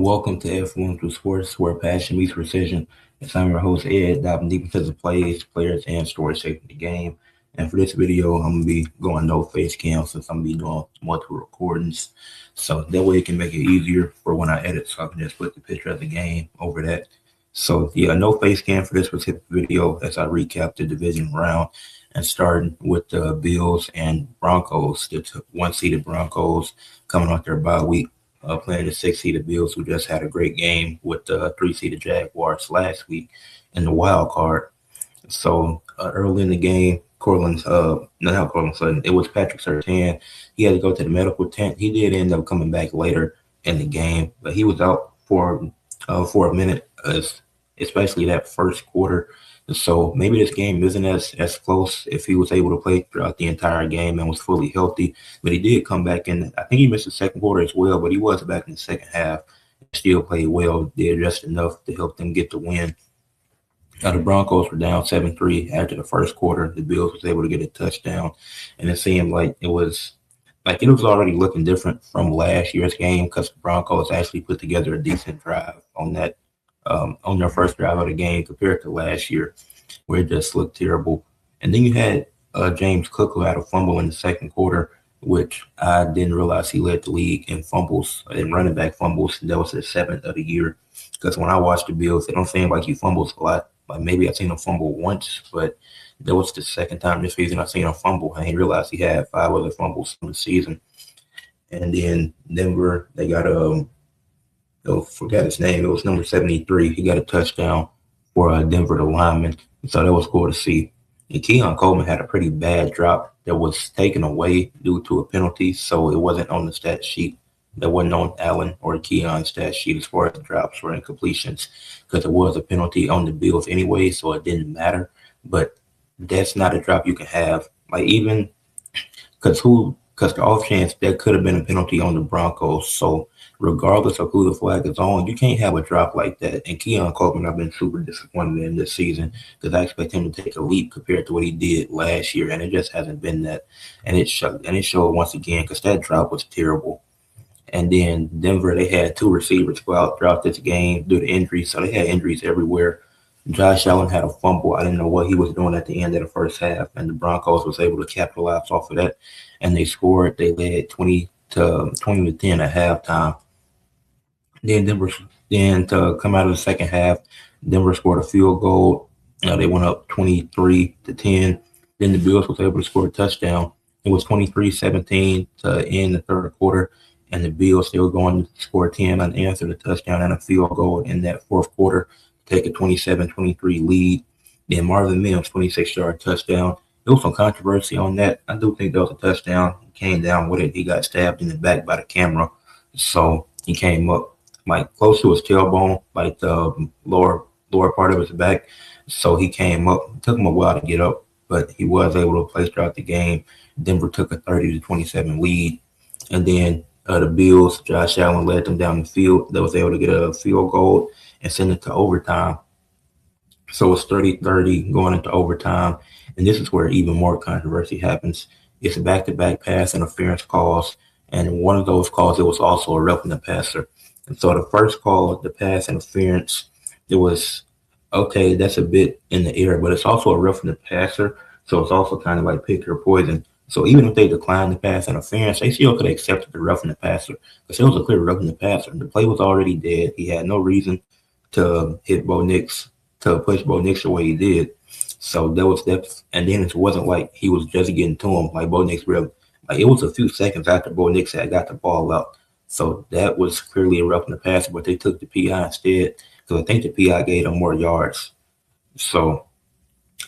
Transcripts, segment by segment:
welcome to Ed Fluential Sports, where passion meets precision. As I'm your host, Ed, diving deep into the plays, players, and stories shaping the game. And for this video, I'm gonna be going no face cam since I'm gonna be doing multiple recordings, so that way it can make it easier for when I edit. So I can just put the picture of the game over that. So yeah, no face cam for this specific video as I recap the division round and starting with the Bills and Broncos, the one-seeded Broncos coming off their bye week, playing the six-seeded Bills, who just had a great game with the three-seeded Jaguars last week in the wild card. So early in the game, not Cortland Sutton, it was Patrick Surtain. He had to go to the medical tent. He did end up coming back later in the game, but he was out for a minute, especially that first quarter. So maybe this game isn't as close if he was able to play throughout the entire game and was fully healthy. But he did come back in. I think he missed the second quarter as well, but he was back in the second half and still played well, did just enough to help them get the win. Now the Broncos were down 7-3 after the first quarter. The Bills was able to get a touchdown, and it seemed like it was already looking different from last year's game because the Broncos actually put together a decent drive on their first drive of the game compared to last year, where it just looked terrible. And then you had James Cook, who had a fumble in the second quarter, which I didn't realize he led the league in fumbles, in running back fumbles. That was his seventh of the year. Because when I watch the Bills, they don't seem like he fumbles a lot. Like maybe I've seen him fumble once, but that was the second time this season I've seen him fumble. I didn't realize he had 5 other fumbles in the season. And then Denver, they got forgot his name. It was number 73. He got a touchdown for Denver, the lineman. So that was cool to see. And Keon Coleman had a pretty bad drop that was taken away due to a penalty. So it wasn't on the stat sheet. That wasn't on Allen or Keon's stat sheet as far as drops or incompletions, because it was a penalty on the Bills anyway, so it didn't matter. But that's not a drop you can have. Like even because the off chance that could have been a penalty on the Broncos. So regardless of who the flag is on, you can't have a drop like that. And Keon Coleman, I've been super disappointed in this season because I expect him to take a leap compared to what he did last year, and it just hasn't been that. And it showed once again because that drop was terrible. And then Denver, they had 2 receivers go out throughout this game due to injuries, so they had injuries everywhere. Josh Allen had a fumble. I didn't know what he was doing at the end of the first half, and the Broncos was able to capitalize off of that, and they scored. They led 20 to 10 at halftime. Then to come out of the second half, Denver scored a field goal. They went up 23 to 10. Then the Bills was able to score a touchdown. It was 23-17 to end the third quarter, and the Bills still going to score 10 unanswered, a touchdown and a field goal in that fourth quarter to take a 27-23 lead. Then Marvin Mims, 26-yard touchdown. There was some controversy on that. I do think that was a touchdown. He came down with it. He got stabbed in the back by the camera. So he came up like close to his tailbone, like the lower part of his back. So he came up. It took him a while to get up, but he was able to play throughout the game. Denver took a 30-27 lead. And then the Bills, Josh Allen led them down the field. They was able to get a field goal and send it to overtime. So it's 30-30 going into overtime. And this is where even more controversy happens. It's back-to-back pass interference calls. And one of those calls, it was also a roughing the passer. And so the first call, the pass interference, it was, okay, that's a bit in the air, but it's also a roughing the passer. So it's also kind of like pick your poison. So even if they declined the pass interference, they still could have accepted the roughing the passer because it was a clear roughing the passer. The play was already dead. He had no reason to hit Bo Nix, to push Bo Nix the way he did. So that was that. And then it wasn't like he was just getting to him like Bo Nix really. Like it was a few seconds after Bo Nix had got the ball out. So that was clearly a roughing the passer, but they took the PI instead because I think the PI gave them more yards. So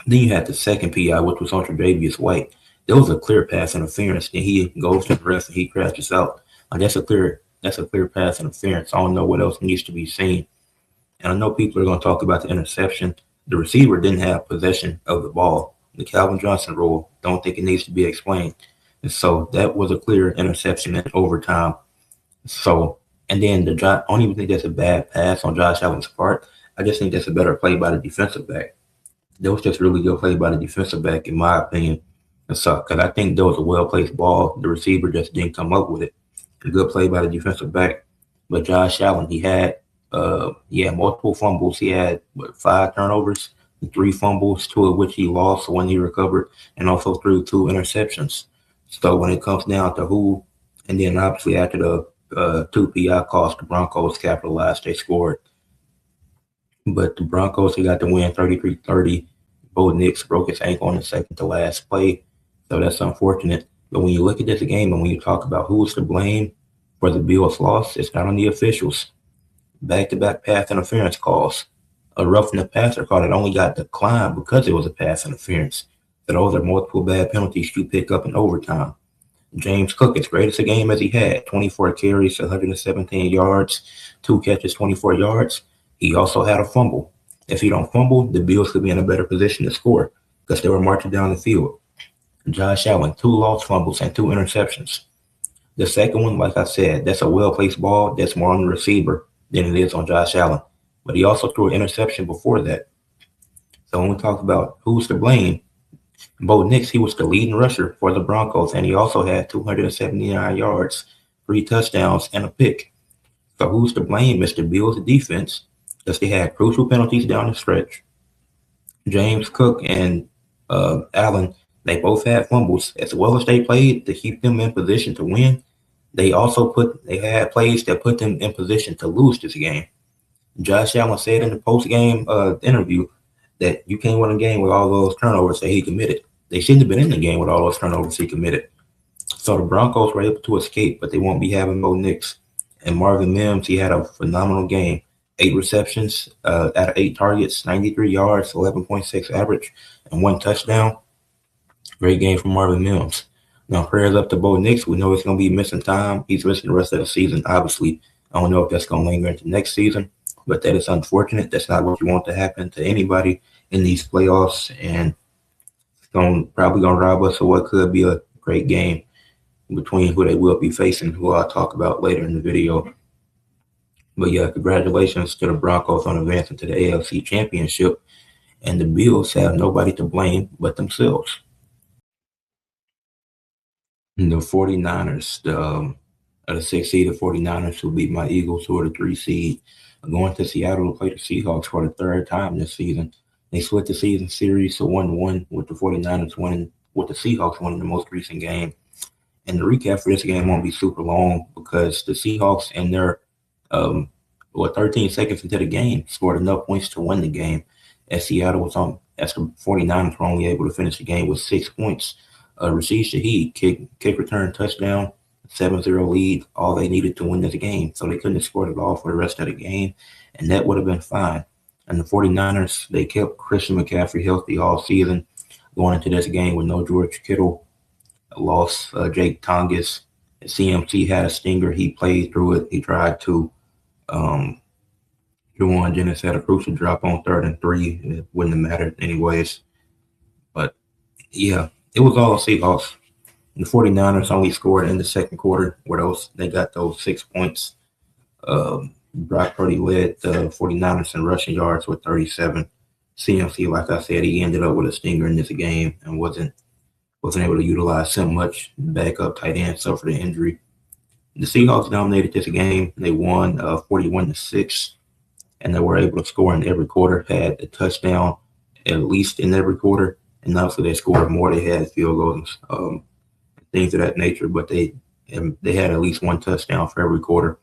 then you had the second PI, which was on Tre'Davious White. There was a clear pass interference. Then he goes to the rest and he crashes out. Like that's a clear pass interference. I don't know what else needs to be seen. And I know people are going to talk about the interception. The receiver didn't have possession of the ball. The Calvin Johnson rule, don't think it needs to be explained. And so that was a clear interception in overtime. So, and then I don't even think that's a bad pass on Josh Allen's part. I just think that's a better play by the defensive back. That was just really good play by the defensive back, in my opinion. And so, because I think there was a well-placed ball. The receiver just didn't come up with it. A good play by the defensive back. But Josh Allen, he had multiple fumbles. He had 5 turnovers, 3 fumbles, 2 of which he lost, one he recovered, and also threw 2 interceptions. So when it comes down to who, and then obviously after the 2 PI calls, the Broncos capitalized. They scored, but the Broncos, they got the win 33-30. Bo Nix broke his ankle on the second to last play, so that's unfortunate. But when you look at this game and when you talk about who's to blame for the Bills' loss, it's not on the officials. Back-to-back pass interference calls. A roughing the passer call that only got declined because it was a pass interference. So those are multiple bad penalties you pick up in overtime. James Cook, as great as a game as he had, 24 carries, 117 yards, 2 catches, 24 yards. He also had a fumble. If he don't fumble, the Bills could be in a better position to score because they were marching down the field. Josh Allen, 2 lost fumbles and 2 interceptions. The second one, like I said, that's a well-placed ball. That's more on the receiver than it is on Josh Allen. But he also threw an interception before that. So when we talk about who's to blame, Bo Nix, he was the leading rusher for the Broncos, and he also had 279 yards, 3 touchdowns, and a pick. So who's to blame? Mr. Bills' defense, because they had crucial penalties down the stretch. James Cook and Allen, they both had fumbles. As well as they played to keep them in position to win, they had plays that put them in position to lose this game. Josh Allen said in the post game interview that you can't win a game with all those turnovers that he committed. They shouldn't have been in the game with all those turnovers he committed. So the Broncos were able to escape, but they won't be having Bo Nix. And Marvin Mims, he had a phenomenal game. 8 receptions out of 8 targets, 93 yards, 11.6 average, and 1 touchdown. Great game from Marvin Mims. Now, prayers up to Bo Nix. We know he's going to be missing time. He's missing the rest of the season, obviously. I don't know if that's going to linger into next season, but that is unfortunate. That's not what you want to happen to anybody in these playoffs, and it's probably going to rob us of what could be a great game between who they will be facing, who I'll talk about later in the video. But yeah, congratulations to the Broncos on advancing to the AFC Championship, and the Bills have nobody to blame but themselves. And the 49ers, the 6 seed, the 49ers will beat my Eagles, who are the 3 seed, going to Seattle to play the Seahawks for the 3rd time this season. They split the season series to 1-1 with the 49ers winning, with the Seahawks winning the most recent game. And the recap for this game won't be super long because the Seahawks in their 13 seconds into the game scored enough points to win the game. As the 49ers were only able to finish the game with 6 points. Rashid Shaheed, kick return touchdown, 7-0 lead, all they needed to win this game. So they couldn't have scored at all for the rest of the game, and that would have been fine. And the 49ers, they kept Christian McCaffrey healthy all season, going into this game with no George Kittle, lost Jake Tongas. CMC had a stinger. He played through it. He tried to. Juwan Jennings had a crucial drop on 3rd and 3. It wouldn't have mattered anyways. But, yeah, it was all Seahawks. The 49ers only scored in the second quarter where they got those 6 points. Brock Purdy led the 49ers in rushing yards with 37. CMC, like I said, he ended up with a stinger in this game and wasn't able to utilize him much. Backup tight end suffered an injury. The Seahawks dominated this game. They won 41-6, and they were able to score in every quarter, had a touchdown at least in every quarter, and also they scored more. They had field goals, things of that nature, but they had at least one touchdown for every quarter.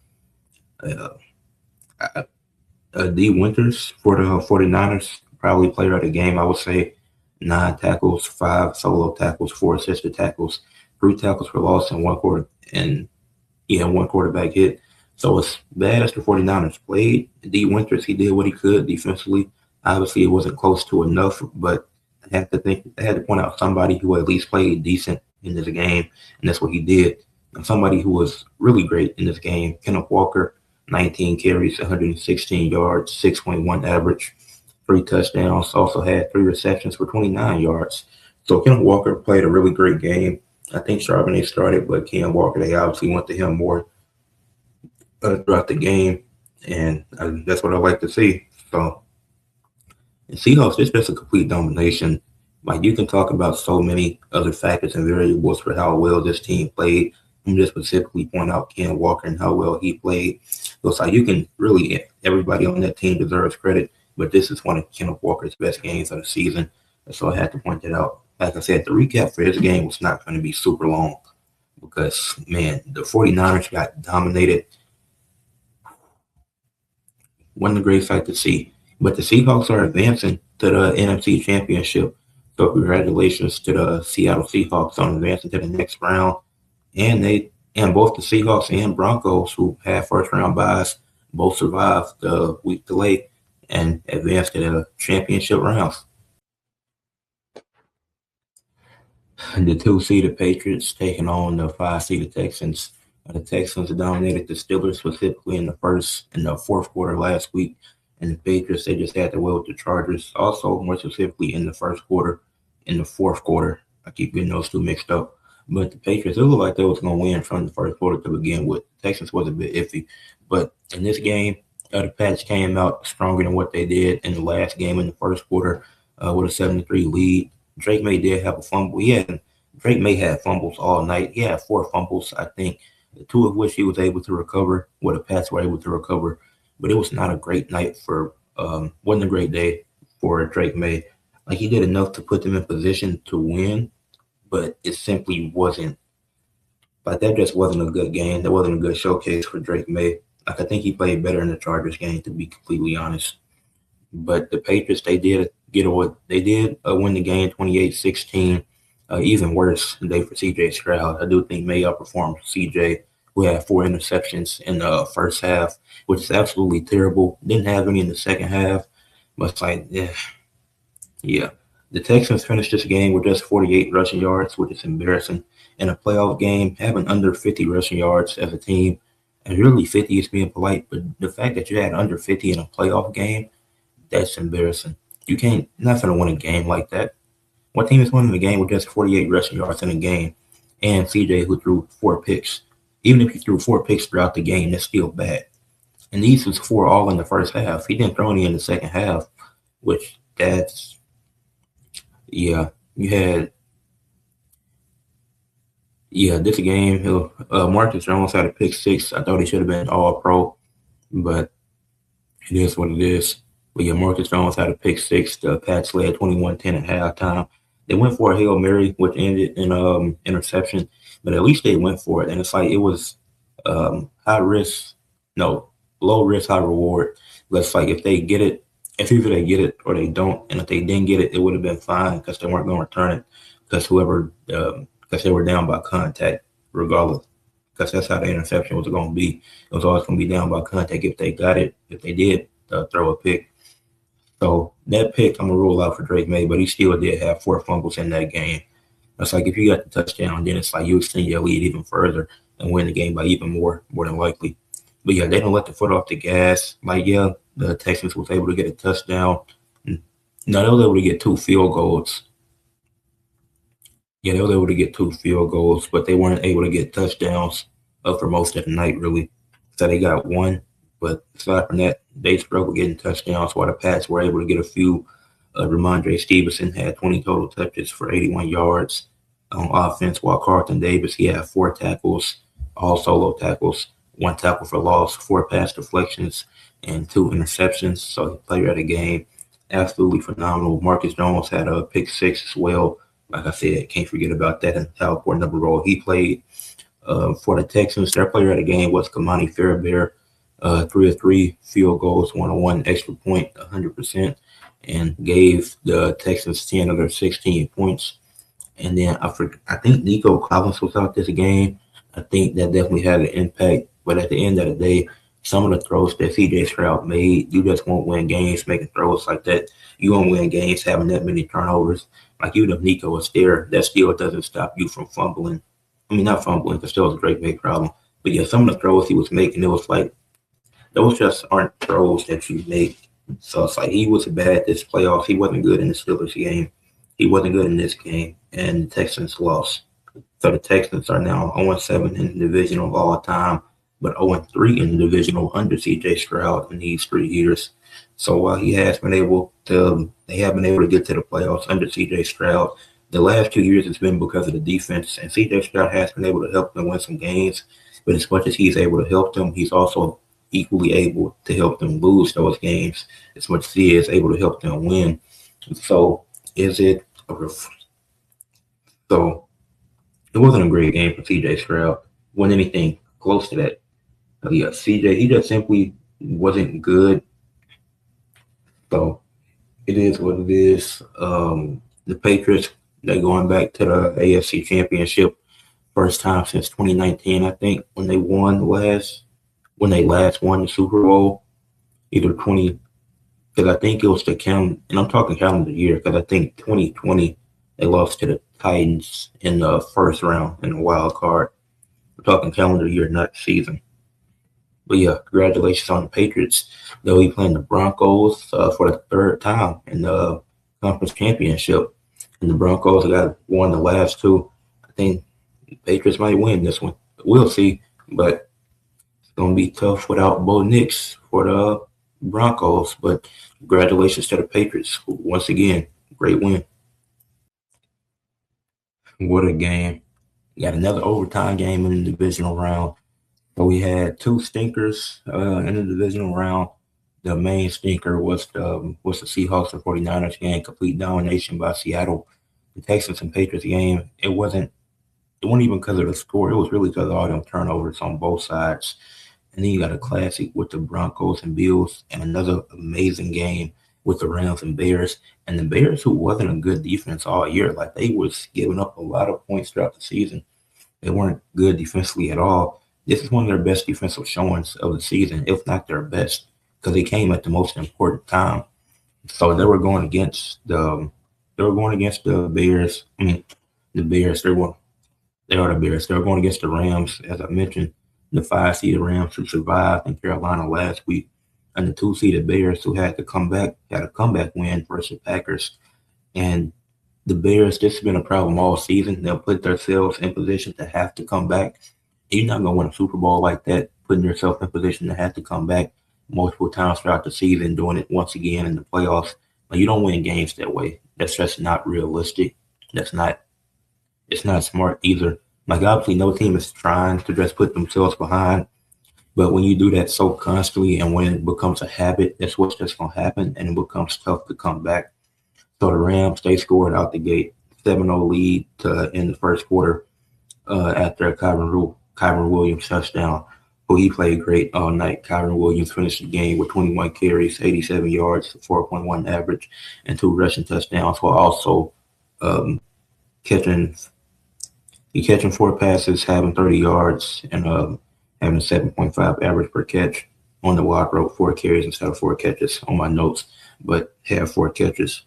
D. Winters for the 49ers, probably player of the game, I would say. 9 tackles, 5 solo tackles, 4 assisted tackles, 3 tackles for loss, and 1 quarterback hit. So as bad as the 49ers played, D. Winters, he did what he could defensively. Obviously, it wasn't close to enough, but I had to point out somebody who at least played decent in this game, and that's what he did. And somebody who was really great in this game, Kenneth Walker, 19 carries, 116 yards, 6.1 average, 3 touchdowns, also had 3 receptions for 29 yards. So Kenneth Walker played a really great game. I think Charbonnet started, but Ken Walker, they obviously went to him more throughout the game, and that's what I like to see. So in Seahawks, it's just a complete domination. Like, you can talk about so many other factors and variables for how well this team played. I'm just specifically point out Ken Walker and how well he played. was like you can really everybody on that team deserves credit, but this is one of Kenneth Walker's best games of the season. So I had to point that out. Like I said, the recap for his game was not going to be super long because, man, the 49ers got dominated. Wasn't a great sight to see. But the Seahawks are advancing to the NFC Championship. So congratulations to the Seattle Seahawks on advancing to the next round. And both the Seahawks and Broncos, who had first round byes, both survived the week delay and advanced to the championship rounds. The two-seeded Patriots taking on the five-seeded Texans. The Texans dominated the Steelers specifically in the fourth quarter last week, and the Patriots they just had to will with the Chargers. Also, more specifically in the first quarter, in the fourth quarter. I keep getting those two mixed up. But the Patriots, it looked like they was going to win from the first quarter to begin with. The Texans was a bit iffy, but in this game, the Pats came out stronger than what they did in the last game in the first quarter with a 7-3 lead. Drake May did have a fumble. Drake May had fumbles all night. He had 4 fumbles, I think, 2 of which he was able to recover, the Pats were able to recover. But it was not a great night wasn't a great day for Drake May. Like, he did enough to put them in position to win, but it simply wasn't. Like, that just wasn't a good game. That wasn't a good showcase for Drake May. Like, I think he played better in the Chargers game, to be completely honest. But the Patriots, they did win the game 28-16. Even worse day for C.J. Stroud. I do think May outperformed C.J., who had 4 interceptions in the first half, which is absolutely terrible. Didn't have any in the second half. But it's like, yeah. The Texans finished this game with just 48 rushing yards, which is embarrassing. In a playoff game, having under 50 rushing yards as a team, and really 50 is being polite, but the fact that you had under 50 in a playoff game, that's embarrassing. You're not going to win a game like that. What team is winning a game with just 48 rushing yards in a game? And CJ, who threw 4 picks. Even if he threw 4 picks throughout the game, that's still bad. And these was 4 all in the first half. He didn't throw any in the second half, which this game, Marcus Jones had a pick 6. I thought he should have been all-pro, but it is what it is. But yeah, Marcus Jones had a pick 6. The Pats led 21-10 at halftime. They went for a Hail Mary, which ended in interception, but at least they went for it. And it's like it was low risk, high reward. But it's like if either they get it or they don't, and if they didn't get it, it would have been fine because they weren't going to return it because they were down by contact regardless. Because that's how the interception was going to be. It was always going to be down by contact if they got it, if they did throw a pick. So that pick, I'm going to rule out for Drake May, but he still did have 4 fumbles in that game. It's like if you got the touchdown, then it's like you extend your lead even further and win the game by even more than likely. But yeah, they don't let the foot off the gas. Like, yeah, the Texans was able to get a touchdown. No, they were able to get 2 field goals. Yeah, they were able to get 2 field goals, but they weren't able to get touchdowns for most of the night, really. So they got 1. But aside from that, they struggled getting touchdowns while the Pats were able to get a few. Ramondre Stevenson had 20 total touches for 81 yards on offense, while Carlton Davis, he had 4 tackles, all solo tackles, 1 tackle for loss, 4 pass deflections, and 2 interceptions. So he played out of the game. Absolutely phenomenal. Marcus Jones had a pick 6 as well. Like I said, can't forget about that and how important of a role he played. For the Texans, their player of the game was Kamani Fairbairn. 3 of 3 field goals, 1-on-1 extra point, 100%, and gave the Texans 10 of their 16 points. And then I think Nico Collins was out this game. I think that definitely had an impact. But at the end of the day, some of the throws that C.J. Stroud made, you just won't win games making throws like that. You won't win games having that many turnovers. Like, even if Nico was there, that still doesn't stop you from fumbling. I mean, not fumbling, because still was a great big problem. But yeah, some of the throws he was making, it was like, those just aren't throws that you make. So it's like he was bad this playoff. He wasn't good in the Steelers game. He wasn't good in this game, and the Texans lost. So the Texans are now 0-7 in the divisional all time, but 0-3 in the divisional under C.J. Stroud in these 3 years. So while they have been able to get to the playoffs under C.J. Stroud, the last 2 years it's been because of the defense, and C.J. Stroud has been able to help them win some games. But as much as he's able to help them, he's also equally able to help them lose those games as much as he is able to help them win. So is it a so it wasn't a great game for CJ Stroud. Wasn't anything close to that. Yeah, CJ, he just simply wasn't good. So it is what it is. The Patriots, they're going back to the AFC Championship first time since 2019, I think, when they last won the Super Bowl, either 20, because I think it was and I'm talking calendar year, because I think 2020 they lost to the Titans in the first round in the wild card. We're talking calendar year, not season. But yeah, congratulations on the Patriots. They'll be playing the Broncos for the third time in the conference championship. And the Broncos got won the last two. I think the Patriots might win this one. We'll see. But it's going to be tough without Bo Nix for the Broncos. But congratulations to the Patriots. Once again, great win. What a game. Got another overtime game in the divisional round. So we had two stinkers in the divisional round. The main stinker was the Seahawks and 49ers game, complete domination by Seattle. The Texans and Patriots game, it wasn't even because of the score. It was really because of all them turnovers on both sides. And then you got a classic with the Broncos and Bills, and another amazing game with the Rams and Bears. And the Bears, who wasn't a good defense all year, like they was giving up a lot of points throughout the season. They weren't good defensively at all. This is one of their best defensive showings of the season, if not their best, because they came at the most important time. So they were going against the Bears. I mean, the Bears. They are the Bears. They were going against the Rams, as I mentioned, the 5-seeded Rams who survived in Carolina last week, and the 2-seeded Bears who had a comeback win versus the Packers. And the Bears, this has been a problem all season. They'll put themselves in position to have to come back. You're not going to win a Super Bowl like that, putting yourself in position to have to come back multiple times throughout the season, doing it once again in the playoffs. But you don't win games that way. That's just not realistic. It's not smart either. Like, obviously, no team is trying to just put themselves behind. But when you do that so constantly and when it becomes a habit, that's what's just going to happen, and it becomes tough to come back. So the Rams, they scored out the gate, 7-0 lead in the first quarter after a Kyren Williams touchdown, who he played great all night. Kyren Williams finished the game with 21 carries, 87 yards, 4.1 average, and 2 rushing touchdowns, while also catching 4 passes, having 30 yards, and having a 7.5 average per catch. On the walk, wrote 4 carries instead of 4 catches on my notes, but had 4 catches.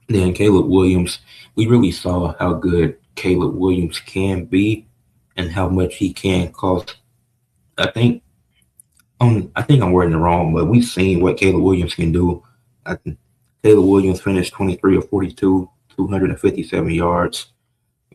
Then Caleb Williams, we really saw how good Caleb Williams can be and how much he can cost. I think I'm wording it wrong, but we've seen what Caleb Williams can do. Caleb Williams finished 23 of 42, 257 yards,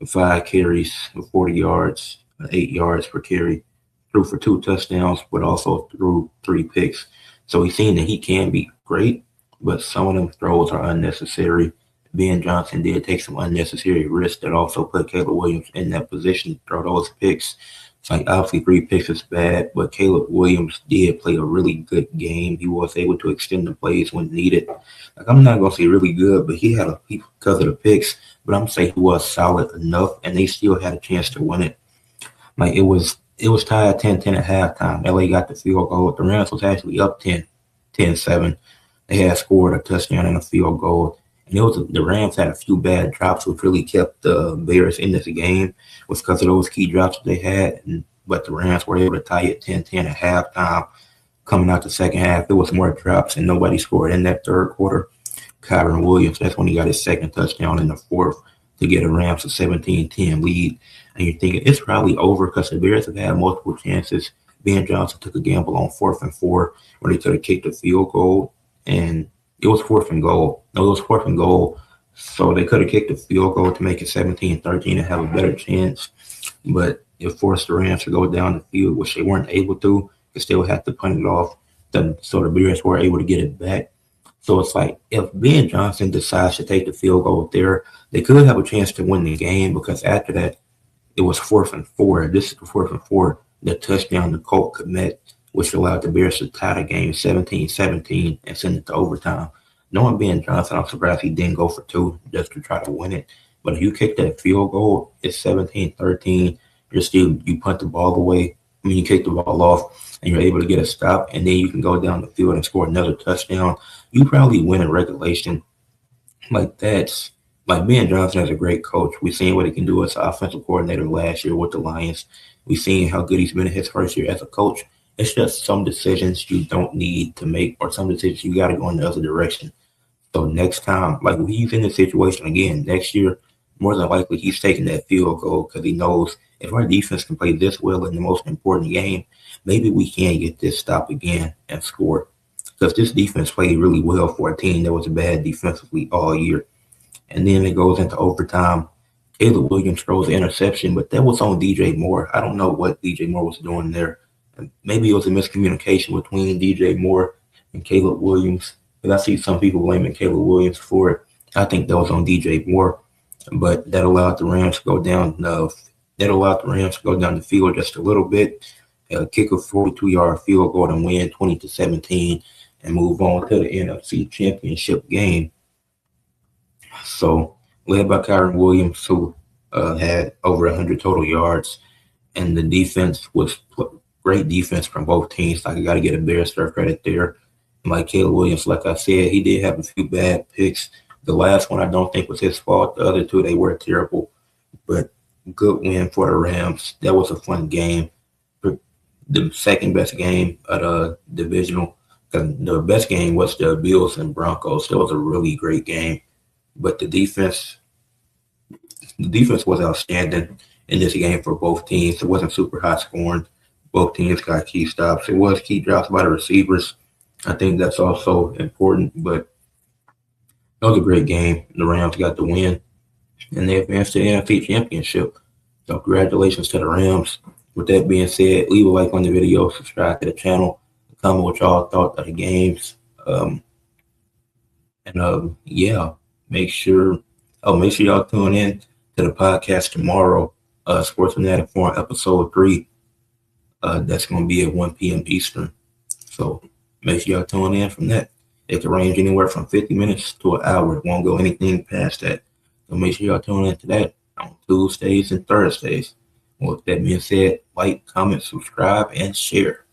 5 carries, 40 yards, 8 yards per carry, threw for 2 touchdowns, but also threw 3 picks. So he's seen that he can be great, but some of them throws are unnecessary. Ben Johnson did take some unnecessary risks that also put Caleb Williams in that position to throw those picks. It's like, obviously 3 picks is bad, but Caleb Williams did play a really good game. He was able to extend the plays when needed. Like, I'm not going to say really good, but because of the picks, but I'm saying he was solid enough, and they still had a chance to win it. Like, it was tied 10-10 at halftime. LA got the field goal. The Rams was actually up 10-7. They had scored a touchdown and a field goal. And the Rams had a few bad drops, which really kept the Bears in this game. Was because of those key drops that they had. But the Rams were able to tie it 10-10 at halftime. Coming out the second half, there was more drops, and nobody scored in that third quarter. Kyren Williams, that's when he got his second touchdown in the fourth to get a Rams a 17-10 lead. And you're thinking it's probably over because the Bears have had multiple chances. Ben Johnson took a gamble on 4th and 4 where they could have kicked a field goal, and it was 4th and goal. No, it was 4th and goal. So they could have kicked a field goal to make it 17-13 and have a better chance. But it forced the Rams to go down the field, which they weren't able to. They still had to punt it off. So the Bears were able to get it back. So it's like, if Ben Johnson decides to take the field goal there, they could have a chance to win the game, because after that, it was 4th and 4. This is the 4th and 4. The touchdown to Colt Kmet which allowed the Bears to tie the game 17-17 and send it to overtime. Knowing Ben Johnson, I'm surprised he didn't go for two just to try to win it. But if you kick that field goal, it's 17-13. You punt the ball away. You kick the ball off and you're able to get a stop, and then you can go down the field and score another touchdown. You probably win in regulation. That's like Ben Johnson is a great coach. We've seen what he can do as an offensive coordinator last year with the Lions. We've seen how good he's been in his first year as a coach. It's just some decisions you don't need to make, or some decisions you got to go in the other direction. So next time, like when he's in this situation again next year, more than likely he's taking that field goal because he knows if our defense can play this well in the most important game, maybe we can get this stop again and score. Because this defense played really well for a team that was bad defensively all year. And then it goes into overtime. Caleb Williams throws an interception, but that was on DJ Moore. I don't know what DJ Moore was doing there. Maybe it was a miscommunication between DJ Moore and Caleb Williams. Because I see some people blaming Caleb Williams for it. I think that was on DJ Moore. But that allowed the Rams to go down. The field just a little bit. Kick a 42-yard field goal and win 20-17, and move on to the NFC Championship game. So, led by Kyron Williams, who had over 100 total yards, and the defense was great defense from both teams. Like, I got to get a Bears fair credit there. And like Caleb Williams, like I said, he did have a few bad picks. The last one I don't think was his fault. The other two, they were terrible. But good win for the Rams. That was a fun game. The second best game at a divisional. The best game was the Bills and Broncos. That was a really great game. But the defense was outstanding in this game for both teams. It wasn't super high scoring. Both teams got key stops. It was key drops by the receivers. I think that's also important. But that was a great game. The Rams got the win, and they advanced to the NFC Championship. So congratulations to the Rams. With that being said, leave a like on the video, subscribe to the channel, comment what y'all thought of the games. Yeah, make sure y'all tune in to the podcast tomorrow, Sports Fanatic Forum episode 3. That's going to be at 1 p.m. Eastern. So make sure y'all tune in from that. It can range anywhere from 50 minutes to an hour. It won't go anything past that. So make sure y'all tune in to that on Tuesdays and Thursdays. With that being said, like, comment, subscribe, and share.